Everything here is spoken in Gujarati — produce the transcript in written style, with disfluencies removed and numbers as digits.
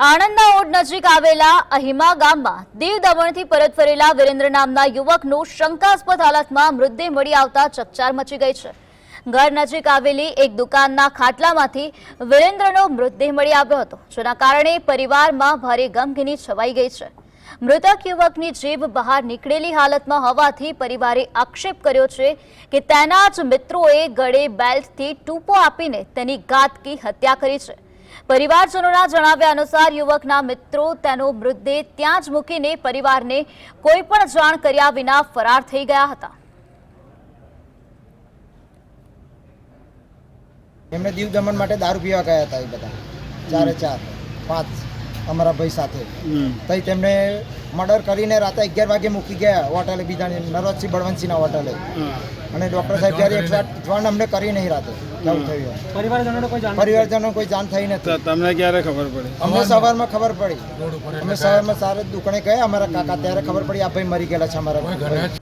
આણંદના ઓડ નજીક આવેલા અહિમા ગામમાં દીવ દમણથી પરત ફરેલા વિરેન્દ્ર નામના યુવકનું શંકાસ્પદ હાલતમાં મૃતદેહ મળી આવતા ચકચાર મચી ગઈ છે। ઘર નજીક આવેલી એક દુકાનના ખાટલામાંથી વિરેન્દ્રનો મૃતદેહ મળી આવ્યો હતો, જેના કારણે પરિવારમાં ભારે ગમગીની છવાઈ ગઈ છે। મૃતક યુવકની જીભ બહાર નીકળેલી હાલતમાં હોવાથી પરિવારે આક્ષેપ કર્યો છે કે તેના જ મિત્રોએ ગળે બેલ્ટથી ટૂંપો આપીને તેની ઘાતકી હત્યા કરી છે। પરિવારજનોના જણાવ્યા અનુસાર યુવકના મિત્રો તેનો મૃતદેહ ત્યાં જ મૂકીને પરિવારને કોઈ પણ જાણ કર્યા વિના ફરાર થઈ ગયા હતા। એમને દીવ દમણ માટે દારૂ પીવા ગયા હતા, એ બધા ચારે ચાર પાંચ અમારા ભાઈ સાથે તઈ તેમને મર્ડર કરીને રાતે 11 વાગે મૂકી ગયા હોટલે, બીજા નરવતસિંહ બળવંતસિંહના હોટલે। અને ડૉક્ટર સાહેબ જ્યારે 108 જાણ અમને કરી નહીં રાતે કેવું થયું। પરિવારજનો કોઈ જાણ થઈ નથી। તમને ક્યારે ખબર પડી? અમને સવારમાં ખબર પડી। અમે સવારમાં સારા દુકાને ગયા અમારા કાકા, ત્યારે ખબર પડી આ ભાઈ મરી ગયેલા છે અમારા।